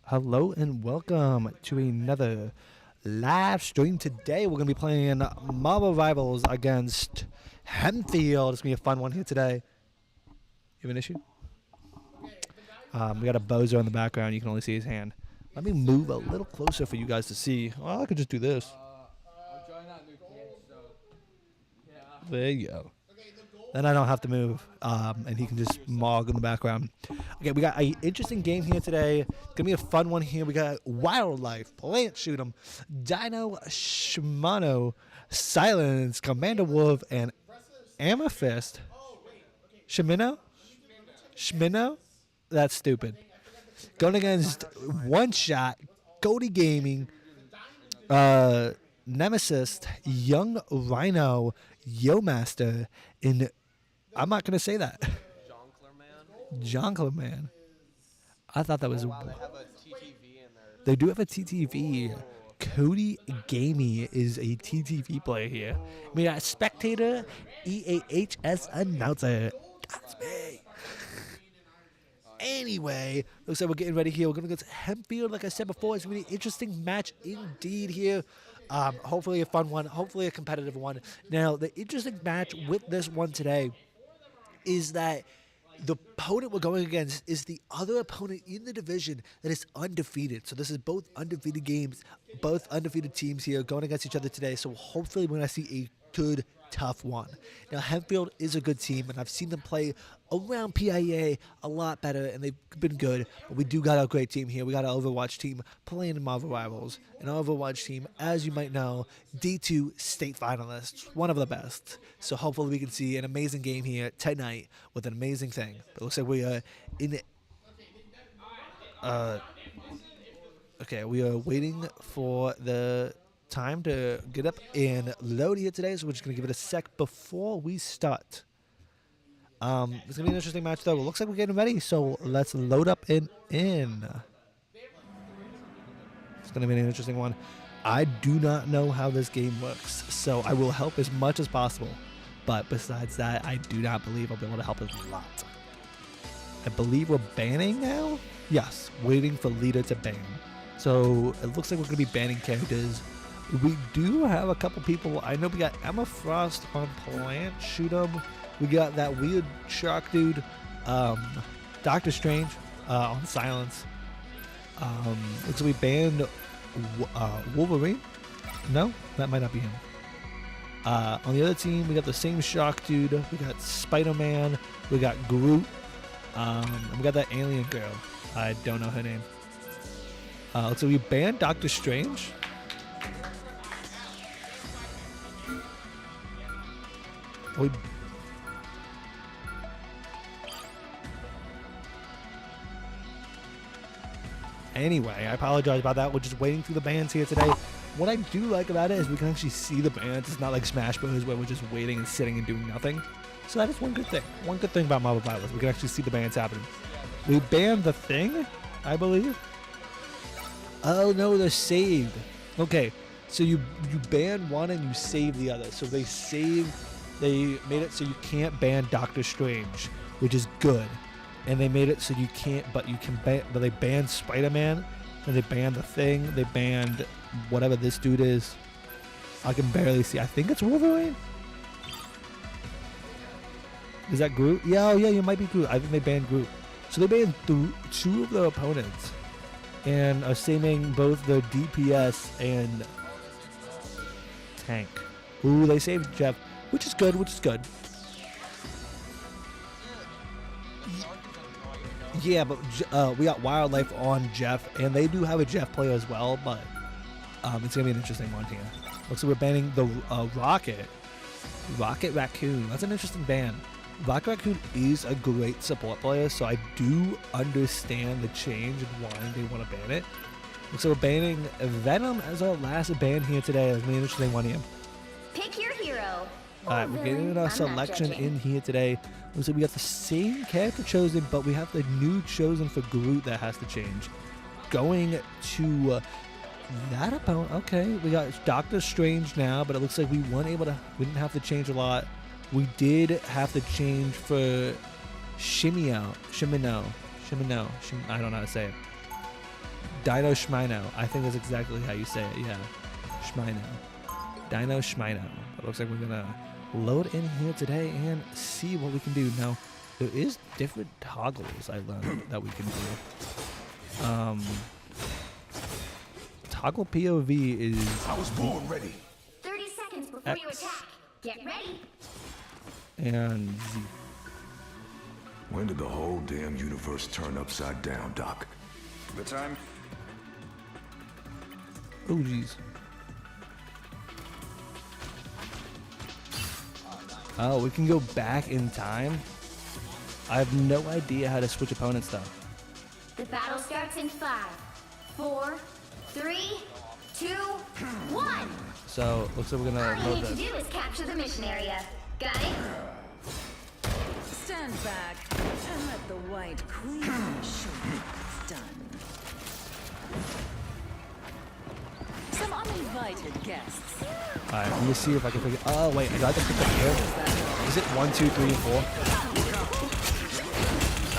Hello and welcome to another live stream. Today we're going to be playing Marvel Rivals against Hempfield. It's going to be a fun one here today. You have an issue? We got a Bozo in the background. You can only see his hand. Let me move a little closer for you guys to see. Well, I could just do this. There you go. Then I don't have to move, and he can just mog in the background. Okay, we got an interesting game here today. It's going to be a fun one here. We got Wildlife, Plant Shoot 'em, Dino, Shimano, Silence, Commander Wolf, and Amethyst. Shimino? Shimino? That's stupid. Going against One Shot, Cody Gaming, Nemesis, Young Rhino, Yo Master, and I'm not gonna say that. Jonkler Man. I thought that was. Wow, they have a TTV in there. They do have a TTV. Cody Gamey is a TTV player here. We got Spectator, EAHS Announcer. That's me. Anyway, looks like we're getting ready here. We're going to go to Hempfield. Like I said before, it's going to be an interesting match indeed here. Hopefully a fun one. Hopefully a competitive one. Now, the interesting match with this one today is that the opponent we're going against is the other opponent in the division that is undefeated. So this is both undefeated games, both undefeated teams here going against each other today. So hopefully we're going to see a good, tough one. Now, Hempfield is a good team, and I've seen them play around PIEA a lot better, and they've been good. But we do got a great team here. We got an Overwatch team playing in Marvel Rivals. An Overwatch team, as you might know, D2 state finalists, one of the best. So hopefully we can see an amazing game here tonight with an amazing thing. But it looks like we are in okay, we are waiting for the time to get up and load here today, so we're just going to give it a sec before we start. It's going to be an interesting match, though. It looks like we're getting ready, so let's load up and in. It's going to be an interesting one. I do not know how this game works, so I will help as much as possible. But besides that, I do not believe I'll be able to help a lot. I believe we're banning now? Yes, waiting for leader to ban. So it looks like we're going to be banning characters. We do have a couple people. I know we got Emma Frost on Plant Shoot 'em. We got that weird shark dude, Doctor Strange on Silence. Looks like we banned Wolverine. No, that might not be him. On the other team, we got the same shark dude. We got Spider-Man. We got Groot. And we got that alien girl. I don't know her name. So we banned Doctor Strange. Anyway, I apologize about that. We're just waiting through the bans here today. What I do like about it is we can actually see the bans. It's not like Smash Bros. Where we're just waiting and sitting and doing nothing. So that is one good thing. One good thing about Marvel Rivals. We can actually see the bans happening. We banned the Thing, I believe. Oh no, they're saved. Okay, so you ban one and you save the other. So they made it so you can't ban Doctor Strange, which is good. And they made it so you can't, but you can ban, but they banned Spider-Man, and they banned the Thing, they banned whatever this dude is. I can barely see. I think it's Wolverine. Is that Groot? Yeah, oh yeah, you might be Groot. I think they banned Groot. So they banned two of their opponents, and are saving both their DPS and tank. Ooh, they saved Jeff, which is good, which is good. Yeah, but we got Wildlife on Jeff, and they do have a Jeff player as well, but it's going to be an interesting one here. Looks like we're banning the Rocket Raccoon. That's an interesting ban. Rocket Raccoon is a great support player, so I do understand the change and why they want to ban it. Looks like we're banning Venom as our last ban here today. That's going to be an interesting one here. Pick your hero. Alright, we're getting our selection in here today. Looks like we got the same character chosen, but we have the new chosen for Groot that has to change. Going to that opponent. Okay, we got Doctor Strange now, but it looks like we didn't have to change a lot. We did have to change for Shimino. I don't know how to say it. Dino Schmino. I think that's exactly how you say it. Yeah, Schmino. Dino Schmino. It looks like we're gonna load in here today and see what we can do. Now, there is different toggles I learned that we can do. Toggle POV is. I was born ready. 30 seconds before X. you attack. Get ready. And Z. When did the whole damn universe turn upside down, Doc? The time? Oh, jeez. Oh, we can go back in time? I have no idea how to switch opponents, though. The battle starts in 5, 4, 3, 2, 1. So, looks like we're All gonna you load need to this. do is capture the mission area. Got it? Stand back and let the White Queen show you what's done. Some uninvited guests. Alright, let me see if I can figure. Oh, wait, I got to pick up here. Is it 1, 2, 3, and 4?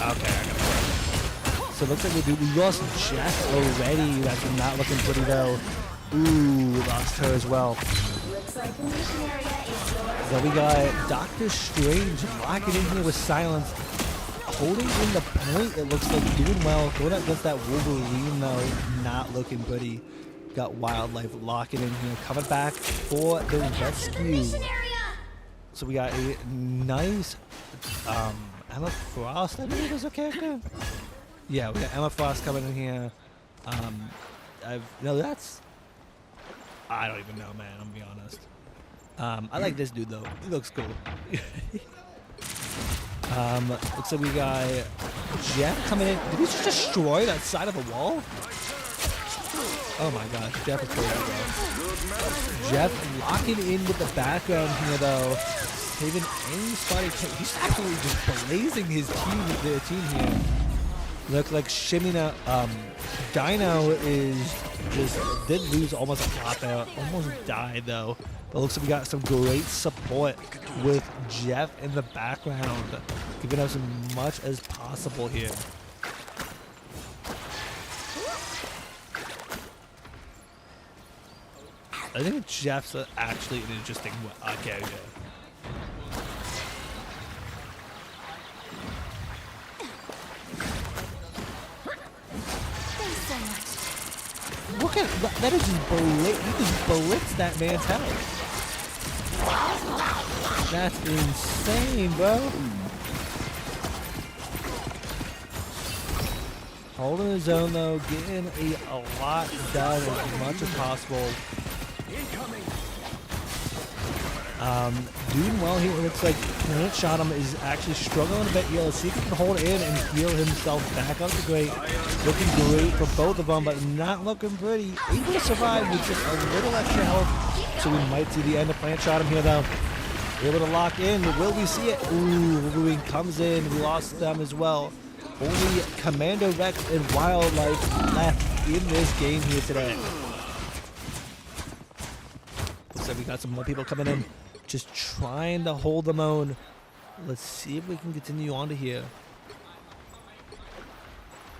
Okay, I got it. So it looks like we lost Jeff already. That's not looking pretty, though. Ooh, we lost her as well. Looks like the mission area is yours. So we got Doctor Strange locking in here with silence. Holding in the point, it looks like doing well. Going up against that Wolverine, though, not looking pretty. Got Wildlife locking in here. Coming back for the Capture the rescue. mission area. So we got a nice Emma Frost, I believe is her character. Yeah, we got Emma Frost coming in here. That's I don't even know, man. I'm gonna be honest. I like this dude though. He looks cool. Looks like we got Jeff coming in. Did he just destroy that side of the wall? Oh my gosh, Jeff is crazy, bro. Jeff locking in with the background here, though. Saving any spotty. He's actually just blazing his team here. Looks like Shimina, Dino is just did lose almost a lot there. Almost died though. But looks like we got some great support with Jeff in the background, giving us as much as possible here. I think Jeff's actually an interesting character. Look at that! Is just he just blitzed that man's head. That's insane, bro. Holding his own though, getting a lot done as much as possible. Doing well here. It looks like Plant Shot him is actually struggling a bit here. Let's see if he can hold it in and heal himself back up to great. Looking great for both of them, but not looking pretty. Able to survive with just a little extra health. So we might see the end of Plant Shot him here though. Able to lock in. Will we see it? Ooh, Wolverine comes in. We lost them as well. Only Commando Rex and Wildlife left in this game here today. So we got some more people coming in, just trying to hold them own. Let's see if we can continue on to here.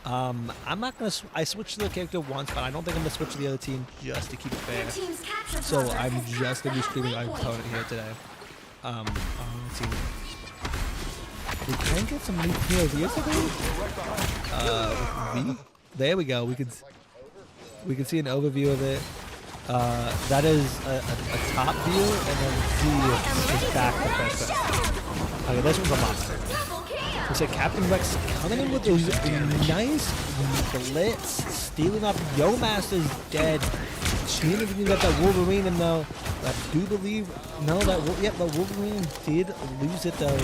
I'm not gonna. I switched to the character once, but I don't think I'm gonna switch to the other team just to keep it fair. Your team's capture So progress I'm has just gonna be crossed streaming that my halfway opponent here today. Let's see. We can get some new POVs, I believe. There we go. We can see an overview of it. That is a top view, and then Z is back to first person. Okay, this one's a lot better. Double kill. Looks like Captain Rex coming in with those nice blitz, stealing up. Yo Master's dead. She didn't even get that Wolverine in though. I do believe, no, the Wolverine did lose it though.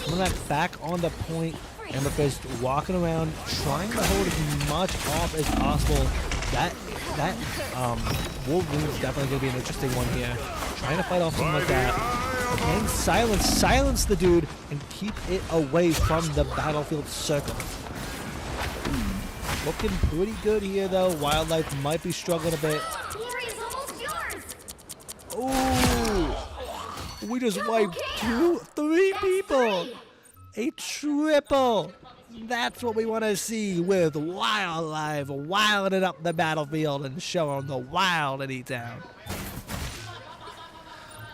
Coming back on the point. Amethyst walking around, trying to hold as much off as possible. That Wolverine's definitely going to be an interesting one here. Trying to fight off something like that. And silence the dude, and keep it away from the battlefield circle. Looking pretty good here though. Wildlife might be struggling a bit. Glory is almost yours. Ooh! We just wiped 3 people! A triple! That's what we want to see with Wildlife wilding up the battlefield and showing the wild in E-Town.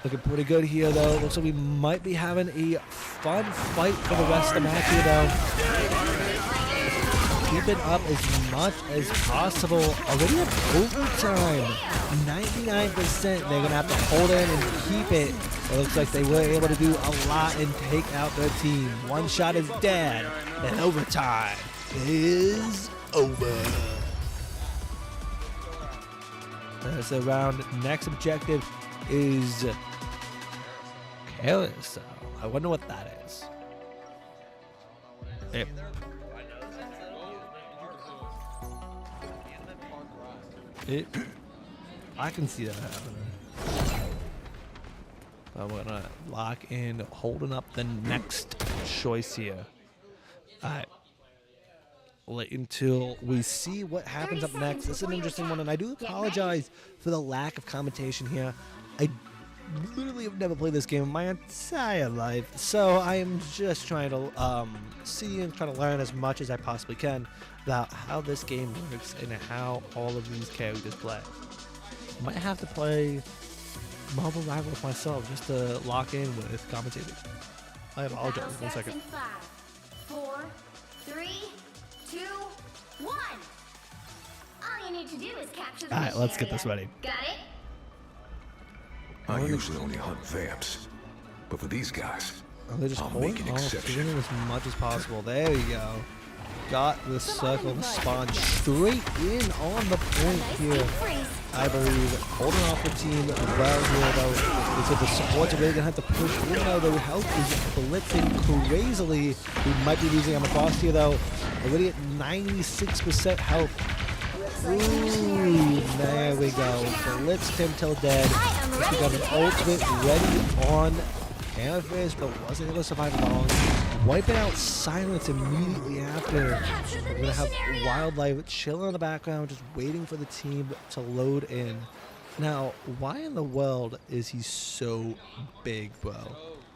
Looking pretty good here, though. Looks like we might be having a fun fight for the rest of the match here, though. Keep it up as much as possible. Already at overtime. 99%. They're going to have to hold in and keep it. It looks like they were able to do a lot and take out their team. One shot is dead, and overtime is over. There's the round. Next objective is Carousel. I wonder what that is. Yep. I can see that happening. I'm gonna lock in, holding up the next choice here. Alright. Wait until we see what happens up next. This is an interesting one, and I do apologize for the lack of commentation here. I literally have never played this game in my entire life, so I am just trying to see and trying to learn as much as I possibly can about how this game works and how all of these characters play. I might have to play Marvel Rivals myself just to lock in with commentating. I apologize. 1 second. 5, 4, 3, 2, 1. All you need to do is capture the Alright, let's get area. this ready. Got it? I usually only hunt vamps, but for these guys, They just I'll hold make an off, exception. doing as much as possible. There we go. Got the circle to spawn straight in on the point Nice here. deep freeze. I believe holding off the team well here, though. So the supports are really gonna have to push in, though. The health is blitzing crazily. We might be losing on the frost here, though. Already at 96% health. Ooh, there we go. Blitzed him till dead. We got an ultimate ready on Hempfield, but wasn't able to survive long. Wiping out Silence immediately after. We're gonna have Wildlife chilling in the background, just waiting for the team to load in. Now, why in the world is he so big, bro?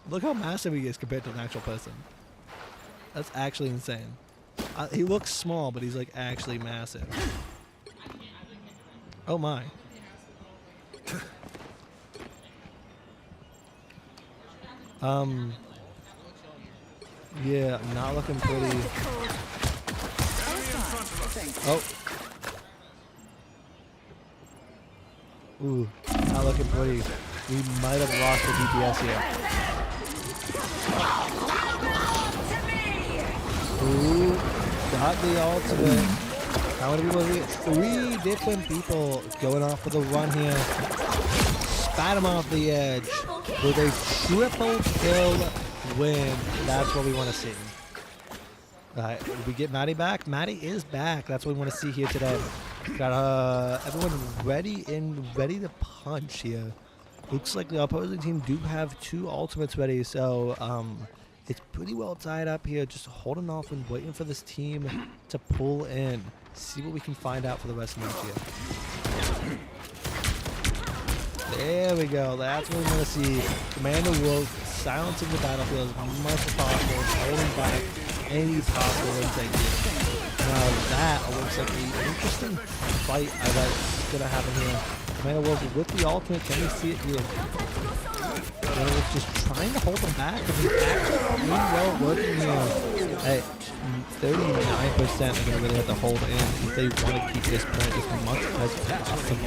Look how massive he is compared to an actual person. That's actually insane. He looks small, but he's like actually massive. Oh my. Yeah, not looking pretty. Oh. Ooh, not looking pretty. We might have lost the DPS here. Ooh, got the ultimate. How many people are we? 3 different people going off for the run here. Spat him off the edge with a triple kill win. That's what we want to see. Alright, did we get Maddie back? Maddie is back. That's what we want to see here today. Got everyone ready to punch here. Looks like the opposing team do have 2 ultimates ready, so it's pretty well tied up here. Just holding off and waiting for this team to pull in. See what we can find out for the rest of the match here. There we go. That's what we want to see. Commander Wolf silencing the battlefield as much as possible, holding back any possible intake here. Now that looks like an interesting fight that's going to happen here. Commander Wolf with the ultimate. Can we see it here? Commander Wolf just trying to hold them back, but he's actually doing well working here. At 39%, they're going to really have to hold in if they want to keep this point as much as possible.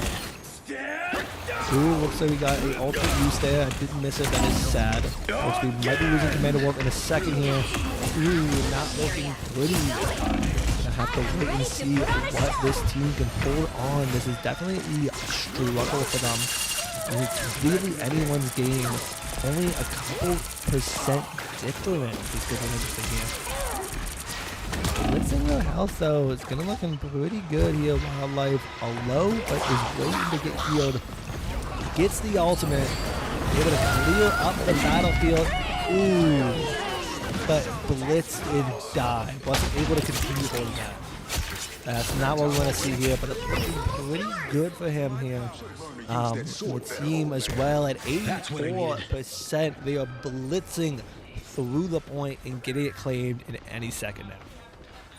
Ooh, looks like we got an ultimate use there. I didn't miss it. That is sad. Which we might be losing Commander Wolf in a second here. Ooh, not looking pretty. Gonna have to wait and see what this team can hold on. This is definitely a struggle for them. And it's really anyone's game. Only a couple percent difference is getting interesting here. Blitzing their health though, it's gonna look pretty good here. Wildlife low, but is waiting to get healed. Gets the ultimate, able to clear up the battlefield. Ooh, but blitzed and died. Wasn't able to continue holding that. That's not what we want to see here, but it's looking pretty good for him here. The team as well at 84%. They are blitzing through the point and getting it claimed in any second now.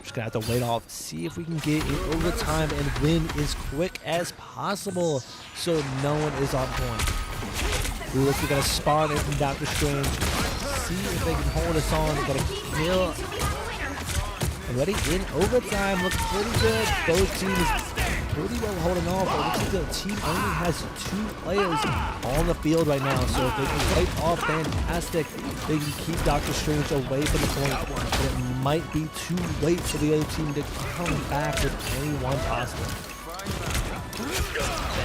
Just going to have to wait off, see if we can get in overtime and win as quick as possible so no one is on point. Ooh, looks like going to spawn in from Doctor Strange. See if they can hold us on. Got to kill. Already in overtime. Looks pretty good. Both teams pretty well holding off, but it looks like the team only has 2 players on the field right now, so if they can wipe off, fantastic. They can keep Doctor Strange away from the point, but it might be too late for the other team to come back with anyone possible.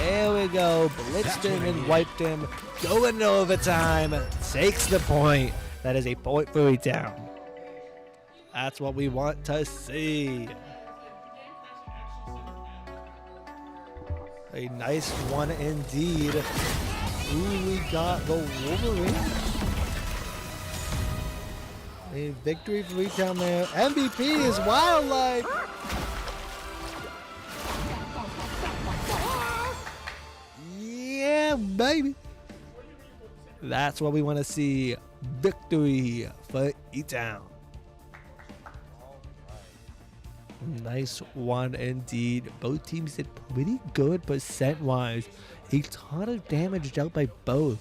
There we go, blitzed him and wiped him, going to overtime, takes the point. That is a point for E-Town. That's what we want to see. A nice one indeed. Ooh, we got the Wolverine. A victory for E-Town there. MVP is Wildlife. Yeah, baby. That's what we want to see. Victory for E-Town. Nice one indeed. Both teams did pretty good percent-wise. A ton of damage dealt by both.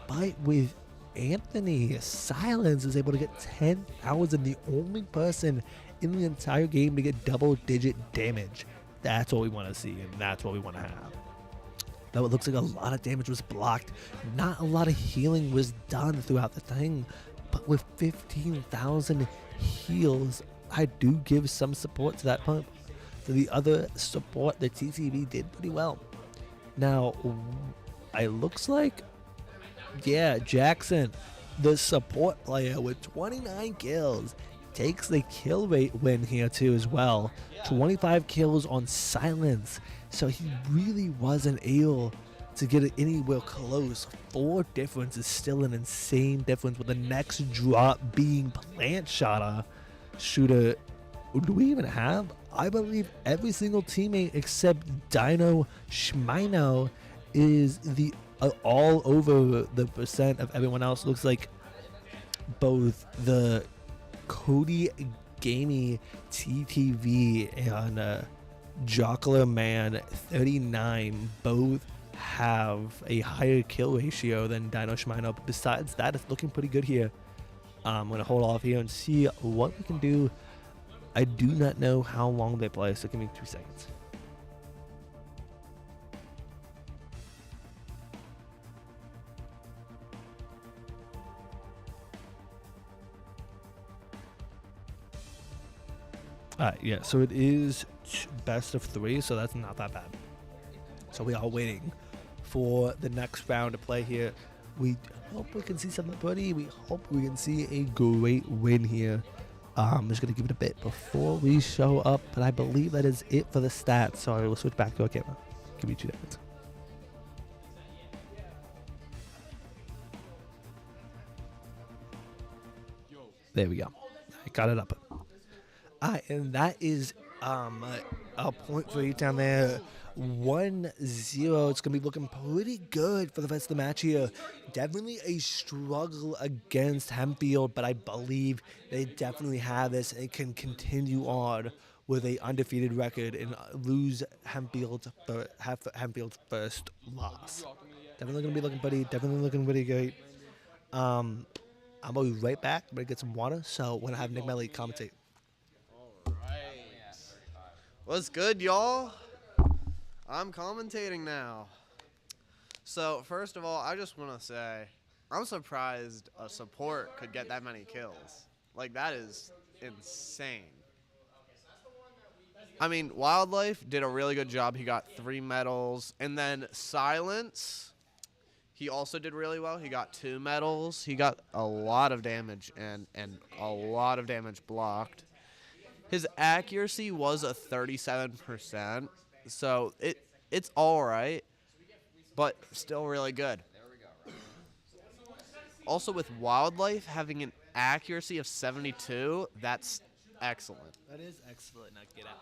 But with Anthony, Silence is able to get 10,000. The only person in the entire game to get double-digit damage. That's what we want to see, and that's what we want to have. Though it looks like a lot of damage was blocked. Not a lot of healing was done throughout the thing. But with 15,000 heals, I do give some support to that pump. To the other support, the TTV did pretty well. Now, it looks like, yeah, Jackson, the support player with 29 kills, takes the kill rate win here too as well. 25 kills on Silence. So he really wasn't able to get it anywhere close. 4 difference is still an insane difference, with the next drop being Plant Shooter. Do we even have? I believe every single teammate except Dino Schmino is the all over the percent of everyone else. Looks like both the Cody Gamey TTV and Jocular Man 39 both have a higher kill ratio than Dino Schmino. But besides that, it's looking pretty good here. I'm going to hold off here and see what we can do. I do not know how long they play, so give me 2 seconds. Yeah, so it is best of 3, so that's not that bad. So we are waiting for the next round to play here. We hope we can see something pretty. We hope we can see a great win here. I'm just going to give it a bit before we show up, but I believe that is it for the stats. Sorry, we'll switch back to our camera. Give me 2 seconds. There we go. I got it up. And that is a point for E-Town there. 1-0. It's going to be looking pretty good for the rest of the match here. Definitely a struggle against Hempfield, but I believe they definitely have this and can continue on with a undefeated record and lose Hempfield's first loss. Definitely going to be looking pretty. Definitely looking pretty great. I'm going to be right back. I'm going to get some water, so when I have Nick Melly commentate. What's good, y'all? I'm commentating now. So, first of all, I just want to say, I'm surprised a support could get that many kills. Like, that is insane. I mean, Wildlife did a really good job. He got 3 medals. And then Silence, he also did really well. He got 2 medals. He got a lot of damage and a lot of damage blocked. His accuracy was a 37%, so it's all right, but still really good. Also, with Wildlife having an accuracy of 72, that's excellent. That is excellent. Now get out.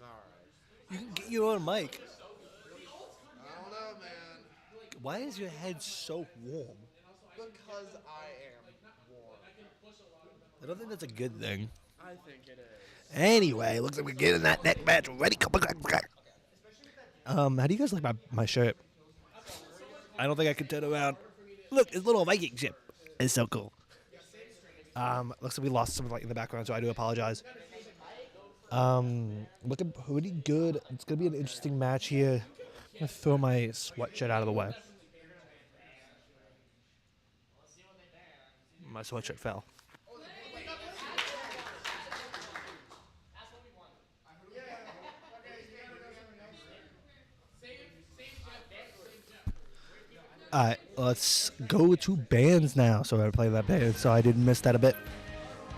All right. You can get your own mic. I don't know, man. Why is your head so warm? Because I am warm. I don't think that's a good thing. I think it is. Anyway, looks like we're getting that next match ready. How do you guys like my shirt? I don't think I can turn around. Look, it's a little Viking ship. It's so cool. Looks like we lost some light in the background, so I do apologize. Looking pretty good. It's gonna be an interesting match here. I'm gonna throw my sweatshirt out of the way. My sweatshirt fell. Alright, let's go to bands now. So I played that band, so I didn't miss that a bit.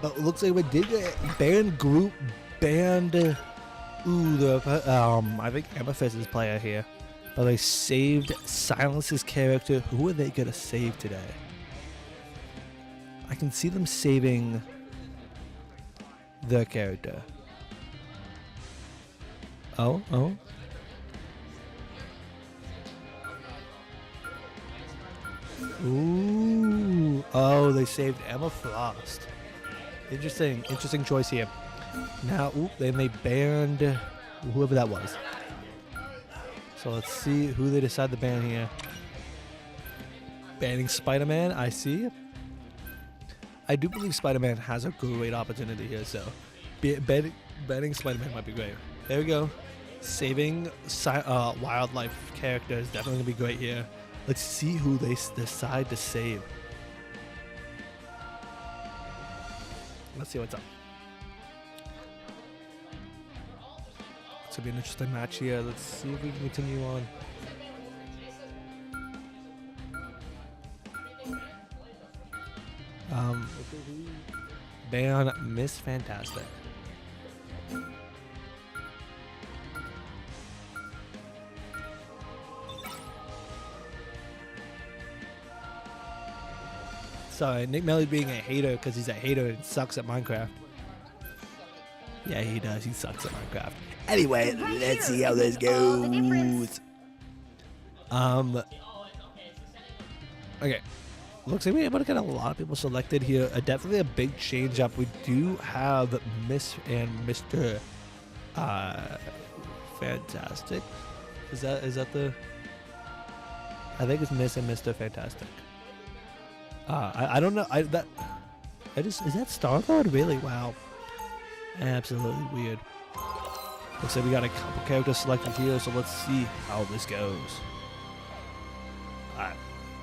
But it looks like we did get band group, band. I think Amethyst is player here. But they saved Silence's character. Who are they gonna save today? I can see them saving their character. Oh. Ooh. Oh, they saved Emma Frost. Interesting choice here. Now, then they banned whoever that was. So let's see who they decide to ban here. Banning Spider-Man, I see. I do believe Spider-Man has a great opportunity here, so banning Spider-Man might be great. There we go. Saving wildlife character is definitely going to be great here. Let's see who they decide to save. Let's see what's up. It's going to be an interesting match here. Let's see if we can continue on. Ban Miss Fantastic. Sorry, Nick Melly being a hater because he's a hater and sucks at Minecraft. Yeah, he does. He sucks at Minecraft. Anyway, let's see how this goes. Okay. Looks like we're able to get a lot of people selected here. Definitely a big change up. We do have Miss and Mr. Fantastic. Is that the? I think it's Miss and Mr. Fantastic. I don't know. Is that Star-Lord? Really? Wow. Absolutely weird. Looks like we got a couple characters selected here, so let's see how this goes. Alright.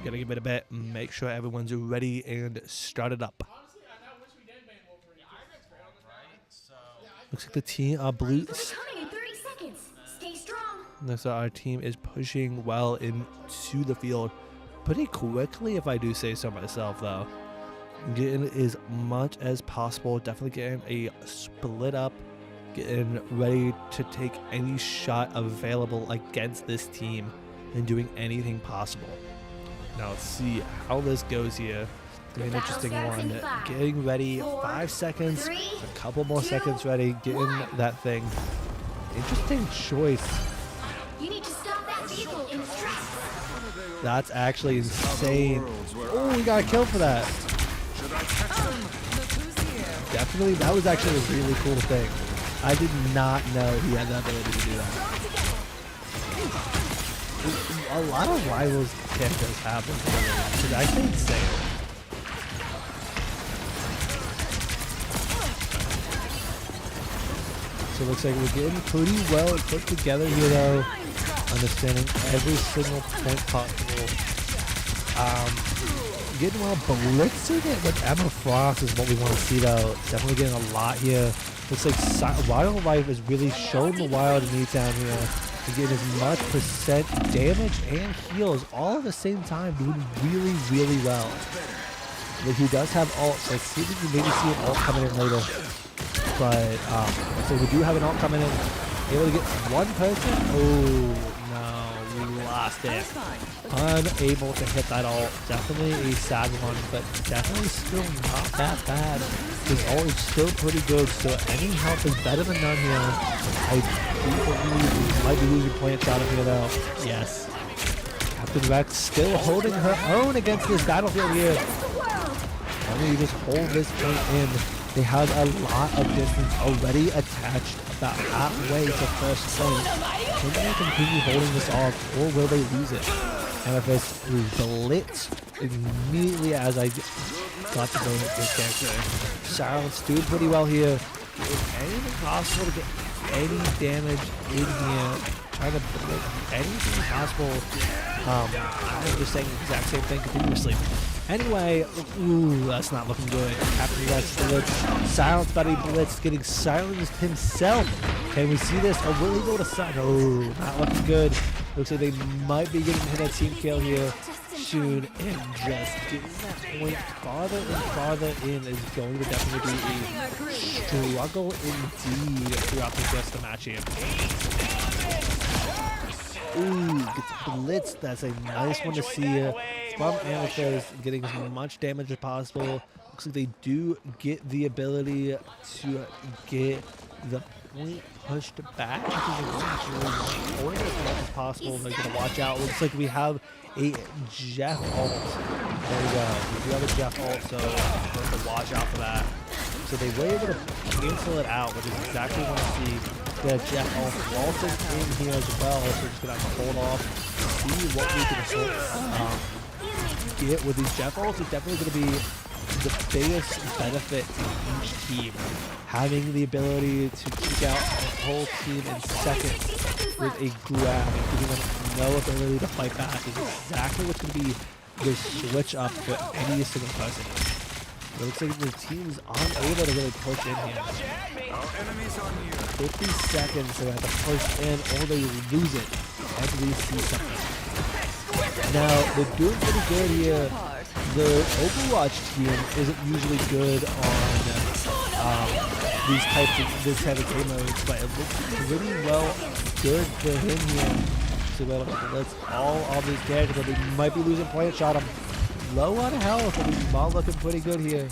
Gotta give it a bit, make sure everyone's ready and started up. Looks like the team blue. Coming in 30 seconds. Stay strong. Looks like our team is pushing well into the field pretty quickly, if I do say so myself, though. Getting as much as possible, definitely getting a split up, getting ready to take any shot available against this team and doing anything possible. Now let's see how this goes here. It's gonna be an interesting one. Getting ready, 5 seconds, a couple more seconds ready, getting that thing. Interesting choice. You need to stop that vehicle in its tracks. That's actually insane. Oh, we got a kill for that. Definitely, that was actually a really cool thing. I did not know he had the ability to do that. A lot of rivals characters have them. It's actually insane. So it looks like we're getting pretty well put together here, though. Understanding every single point possible. Getting well blitzing it with Emma Frost is what we want to see, though. Definitely getting a lot here. Looks like Wildlife is really showing the wild in E-Town here. And getting as much percent damage and heals all at the same time, doing really, really well. But he does have ult, so let's see if we can maybe see an ult coming in later. But so we do have an ult coming in. Able to get one person. Oh no, we lost it. Unable to hit that ult. Definitely a sad one, but definitely still not that bad. His ult is still pretty good, so any help is better than none here. I do believe we might be losing points out of here, though. Yes. Captain Rex still holding her own against this battlefield here. Can they just hold this point in? They have a lot of distance already attached, about halfway to first point. Can they continue holding this off, or will they lose it? Amethyst blitz immediately as I got to know this character. Silence doing pretty well here. If anything possible to get any damage in here, trying to blitz anything possible. I'm just saying the exact same thing continuously. Anyway, ooh, that's not looking good. Captain Rex blitz, silenced by the blitz, getting silenced himself. Can we see this? Or will he go to side? Oh, not looking good. Looks like they might be getting hit that team kill here soon, and just getting that point farther and farther in is going to definitely be a struggle indeed throughout the rest of the match here. Ooh, gets blitzed. That's a nice one to see here from Amethyst, getting as much damage as possible. Looks like they do get the ability to get the point pushed back, which is actually going as much as possible. They're going to watch out. Looks like we have a Jeff ult. There we go. We do have a Jeff ult, so we're going to watch out for that. So they were able to cancel it out, which is exactly what I see. The Jeff ult waltzing in here as well, so we're just going to have to hold off, see what we can get with these Jeff ults. Is definitely going to be the biggest benefit to each team. Having the ability to kick out a whole team in seconds with a grab and giving them no ability to fight back is exactly what's going to be the switch up for any single person. It looks like the team's unable to really push in here. 50 seconds they have to push in or they lose it and we see something. Now, they're doing pretty good here. The Overwatch team isn't usually good on this type of game modes, but it looks pretty well good for him here. So let's all of these characters, but they might be losing point shot. I'm low on health, but he's not looking pretty good here.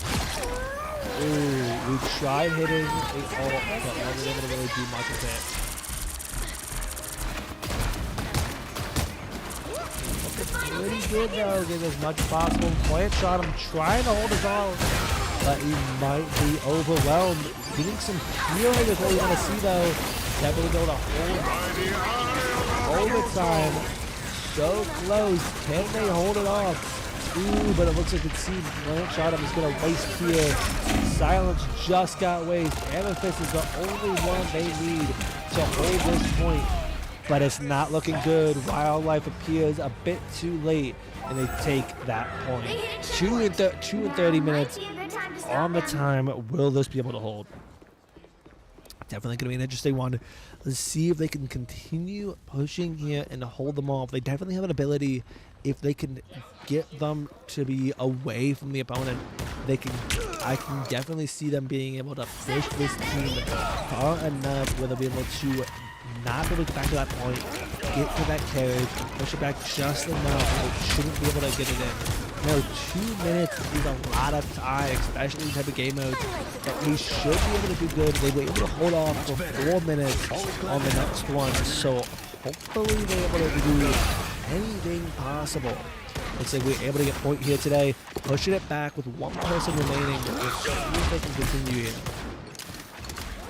Ooh, we tried hitting a ult, but wasn't able to really do much with it. Pretty good though, getting as much as possible. Plant shot him, trying to hold his own, but he might be overwhelmed. Getting some healing is what we want to see though. Definitely go to hold overtime. So close. Can they hold it off? Ooh, but it looks like the team plant shot him is going to waste here. Silence just got waste. Amethyst is the only one they need to hold this point. But it's not looking good. Wildlife appears a bit too late, and they take that point. 2 and 30 minutes on the time. Will this be able to hold? Definitely going to be an interesting one. Let's see if they can continue pushing here and hold them off. They definitely have an ability. If they can get them to be away from the opponent, I can definitely see them being able to push this team far enough where they'll be able to not be able to get back to that point, get to that carriage, push it back just enough, and they shouldn't be able to get it in. No, 2 minutes is a lot of time, especially in type of game modes, but we should be able to do good. They were able to hold off for 4 minutes on the next one, so hopefully they're able to do anything possible. Looks like we're able to get a point here today, pushing it back with one person remaining. Let's see if they can continue here.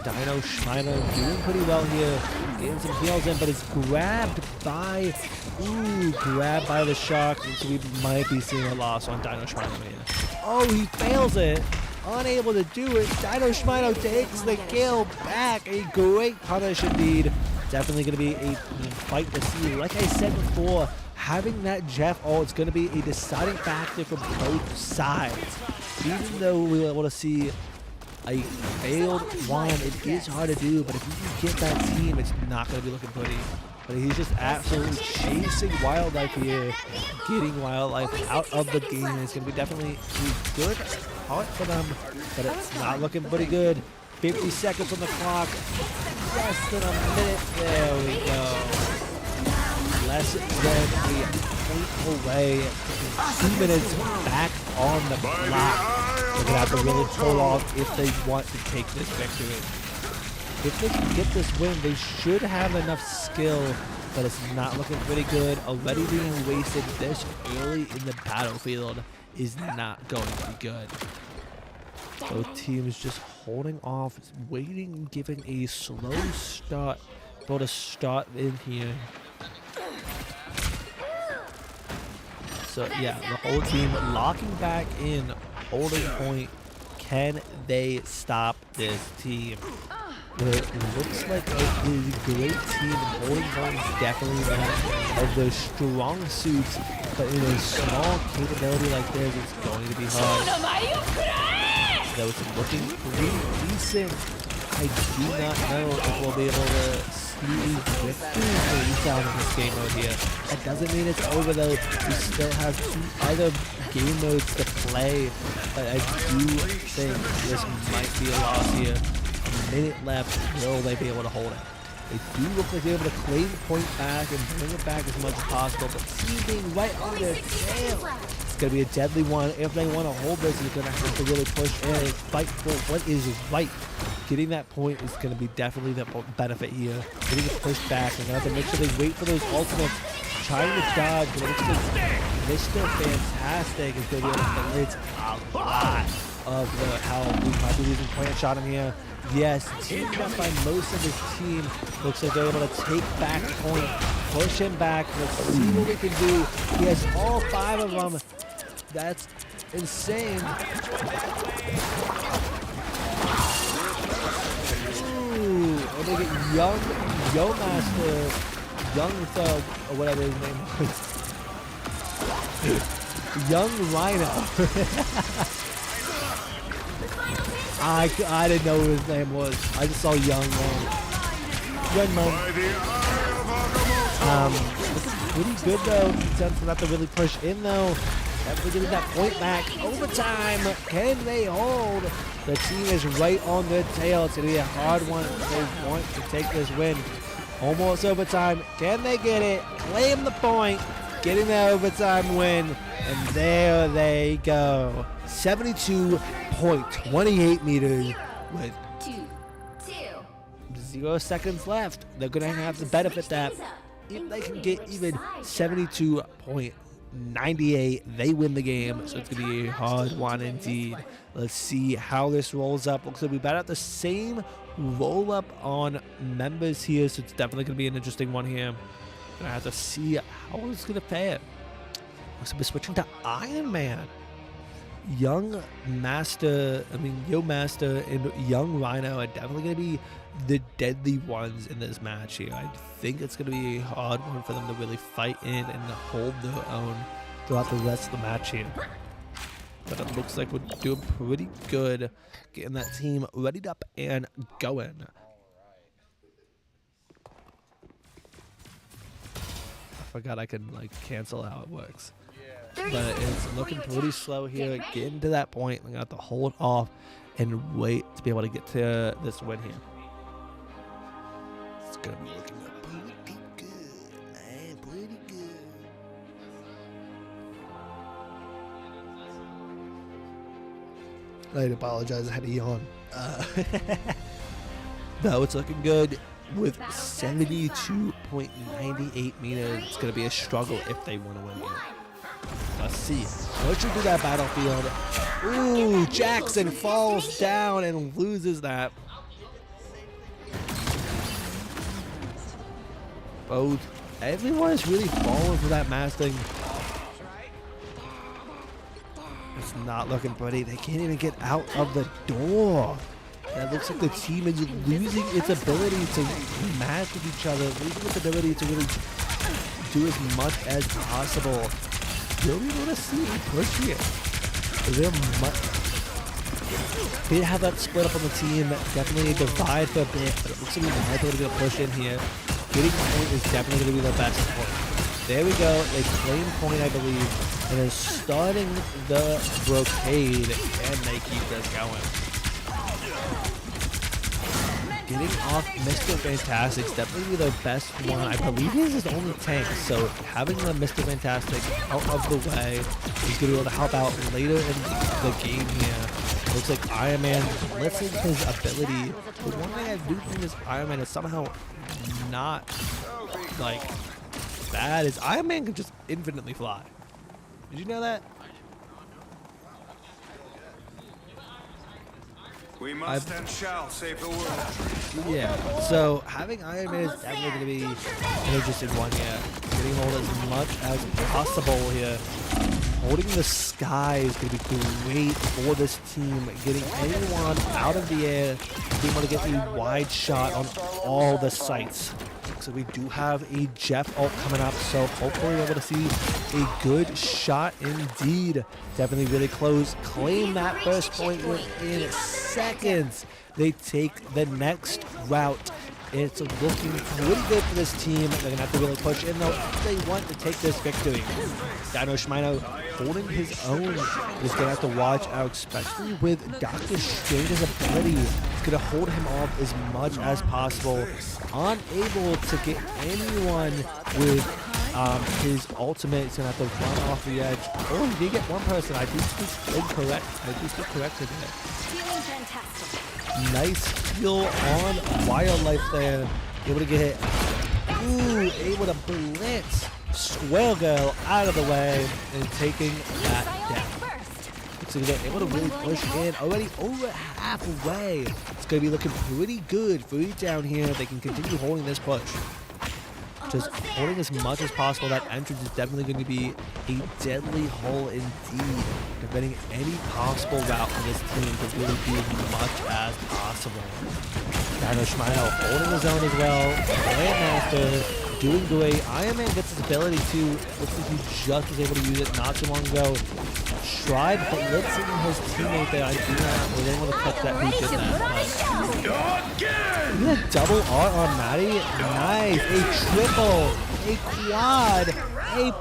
Dino Schminer doing pretty well here, getting some heals in, but it's grabbed by the Shark, and so we might be seeing a loss on Dino Schminer here. Oh, he fails it, unable to do it. Dino Schminer takes the kill back, a great punish indeed. Definitely going to be a fight to see. Like I said before, having that Jeff ult is going to be a deciding factor for both sides. Even though we were able to see a failed one, it is hard to do, but if you can get that team, it's not going to be looking pretty. But he's just absolutely chasing Wildlife here, getting Wildlife out of the game. It's going to be definitely a good part for them, but it's not looking pretty good. 50 seconds on the clock, less than a minute. There we go. Less than a point away. 2 minutes back on the clock. They're going to have to really pull off if they want to take this victory. If they can get this win, they should have enough skill, but it's not looking pretty good. Already being wasted this early in the battlefield. is not going to be good. Both teams just holding off, waiting, giving a slow start, able to start in here. So yeah, the whole team locking back in, holding point. Can they stop this team? It looks like a great team. Holding point is definitely one of those strong suits, but in a small capability like this, it's going to be hard. Though it's looking pretty decent, I do not know if we'll be able to see victory for Elizabethtown in this game mode here. That doesn't mean it's over though. We still have 2 other game modes to play, but I do think this might be a loss here. A minute left. Will they be able to hold it? They do look like they're able to claim point back and bring it back as much as possible, but team being right on their tail. It's going to be a deadly one. If they want to hold this, they're going to have to really push in and fight for what is right. Getting that point is going to be definitely the benefit here. Getting it pushed back. They're going to have to make sure they wait for those ultimates. Trying to dodge, but it looks like Mr. Fantastic is going to be able to blitz a lot of how we might be losing point shot in here. Yes, teamed up by most of his team. Looks like they're able to take back point, push him back. Let's see what we can do. He has all 5 of them. That's insane. Ooh, and they get Yo Master, Young Thug, or whatever his name was. Young Rhino. I didn't know what his name was. I just saw Young Man. Young Man. Looking pretty good though. Attempts not to really push in though. Definitely getting that point back. Overtime. Can they hold? The team is right on their tail. It's going to be a hard one if they want to take this win. Almost overtime. Can they get it? Claim the point. Getting the overtime win. And there they go. 72.28 meters with 0 seconds left. They're going to have to benefit that. If they can get even 72.98, they win the game. So it's going to be a hard one indeed. Let's see how this rolls up. Looks like we're about at the same roll up on members here. So it's definitely going to be an interesting one here. Going to have to see how it's going to fare. Looks like we're switching to Iron Man. Yo Master and Young Rhino are definitely going to be the deadly ones in this match here. I think it's going to be a hard one for them to really fight in and hold their own throughout the rest of the match here. But it looks like we're doing pretty good getting that team readied up and going. I forgot I can cancel how it works. But it's looking pretty slow here. Getting to that point, we're going to have to hold off and wait to be able to get to this win here. It's going to be looking pretty good. Pretty good. I'd apologize. I had to yawn. No, it's looking good. With 72.98 meters, it's going to be a struggle if they want to win here. Let's see. Once you do that battlefield, ooh, Jackson falls down and loses that. Both. Everyone is really falling for that mastering. It's not looking pretty. They can't even get out of the door. That looks like the team is losing its ability to match with each other, losing its ability to really do as much as possible. Really want to see push here. They have that split up on the team, definitely a divide for a bit, but it looks like we might be able to get a push in here. Getting point is definitely going to be the best point. There we go. They claim point, I believe, and they're starting the brocade, and they keep this going. Getting off Mr. Fantastic is definitely the best one. I believe he's his only tank, so having the Mr. Fantastic out of the way is going to be able to help out later in the game here. It looks like Iron Man blitzing his ability. The one thing I do think is Iron Man is somehow not bad is Iron Man can just infinitely fly. Did you know that? We must and shall save the world. Yeah, so having Iron Man is definitely going to be an interesting one here. Getting hold as much as possible here. Holding the sky is going to be great for this team. Getting anyone out of the air, being able to get a wide shot on all the sites. So we do have a Jeff ult coming up, so hopefully we're able to see a good shot indeed. Definitely really close. Claim that first point within seconds. They take the next route. It's looking pretty good for this team. They're going to have to really push in, though, if they want to take this victory. Dino Shmino holding his own is going to have to watch out, especially with Dr. Strange's ability. It's going to hold him off as much as possible. Unable to get anyone with his ultimate. He's going to have to run off the edge. Oh, he did get one person. I do speak incorrect. I do speak corrected there. Feeling fantastic. Nice heal on Wildlife there. Able to get hit. Ooh, able to blitz. Square Girl out of the way and taking that down. So they're able to really push in already over halfway. It's going to be looking pretty good for you down here. They can continue holding this push. Just holding as much as possible. That entrance is definitely going to be a deadly hole indeed. Preventing any possible route for this team to really do as much as possible. Dino Shmino holding his own as well. Grandmaster doing great. Iron Man gets his ability to. Looks like he just was able to use it not too long ago. Tried blitzing his teammate there. I do not. We didn't want to catch that. Who did that? But a double R on Maddie. Nice. A triple. A quad. A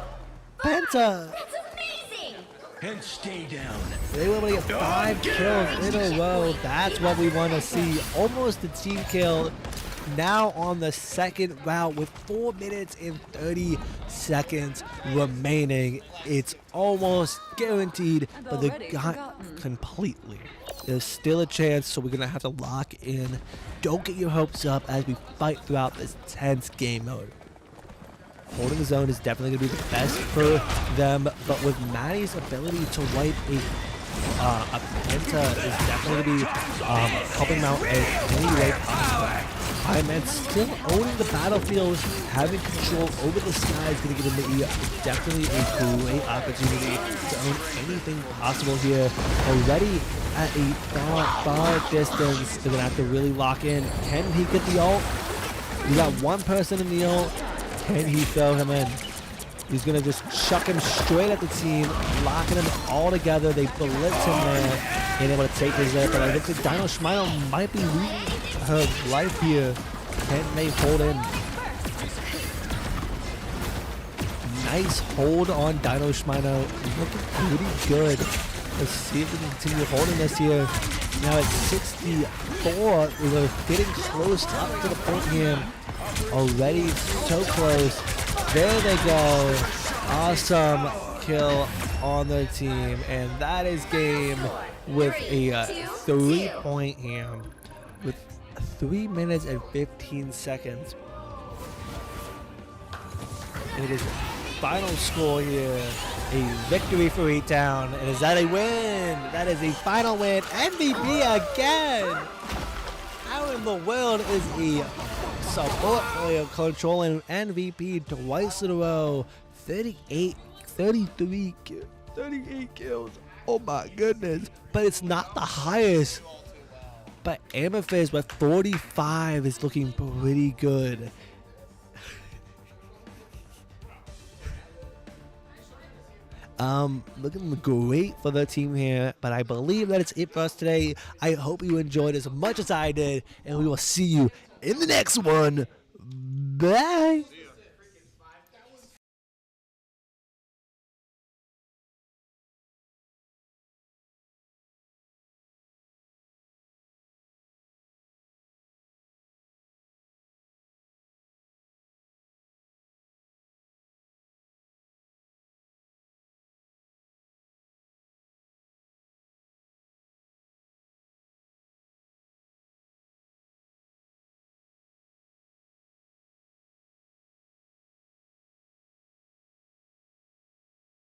penta. That's amazing! And stay down. They were able to get 5 kills in a row. That's what we want to see. Almost a team kill. Now on the second round with 4 minutes and 30 seconds remaining. It's almost guaranteed, but they got completely. There's still a chance, so we're going to have to lock in. Don't get your hopes up as we fight throughout this tense game mode. Holding the zone is definitely going to be the best for them, but with Maddie's ability to wipe a penta is definitely going to be helping them out in any way possible. Iron Man still owning the battlefield, having control over the sky is going to give him definitely a great opportunity to own anything possible here. Already at a far distance, they're going to have to really lock in. Can he get the ult? We got one person in the ult. Can he throw him in? He's going to just chuck him straight at the team, locking them all together. They blitz him there, being able to take his there. But I think the Dino Shmino might be losing her life here. Can they hold in? Nice hold on Dino Shmino. Looking pretty good. Let's see if we can continue holding this here. Now at 64, we're getting close up to the point here. Already so close. There they go. Awesome kill on the team. And that is game with a 3-point here. With 3 minutes and 15 seconds. And it is final score here. A victory for E-Town. And is that a win? That is a final win. MVP again. How in the world is a support player controlling MVP twice in a row? 38 kills. Oh my goodness. But it's not the highest. But Amethyst with 45 is looking pretty good. Looking great for the team here, but I believe that it's it for us today. I hope you enjoyed as much as I did, and we will see you in the next one. Bye.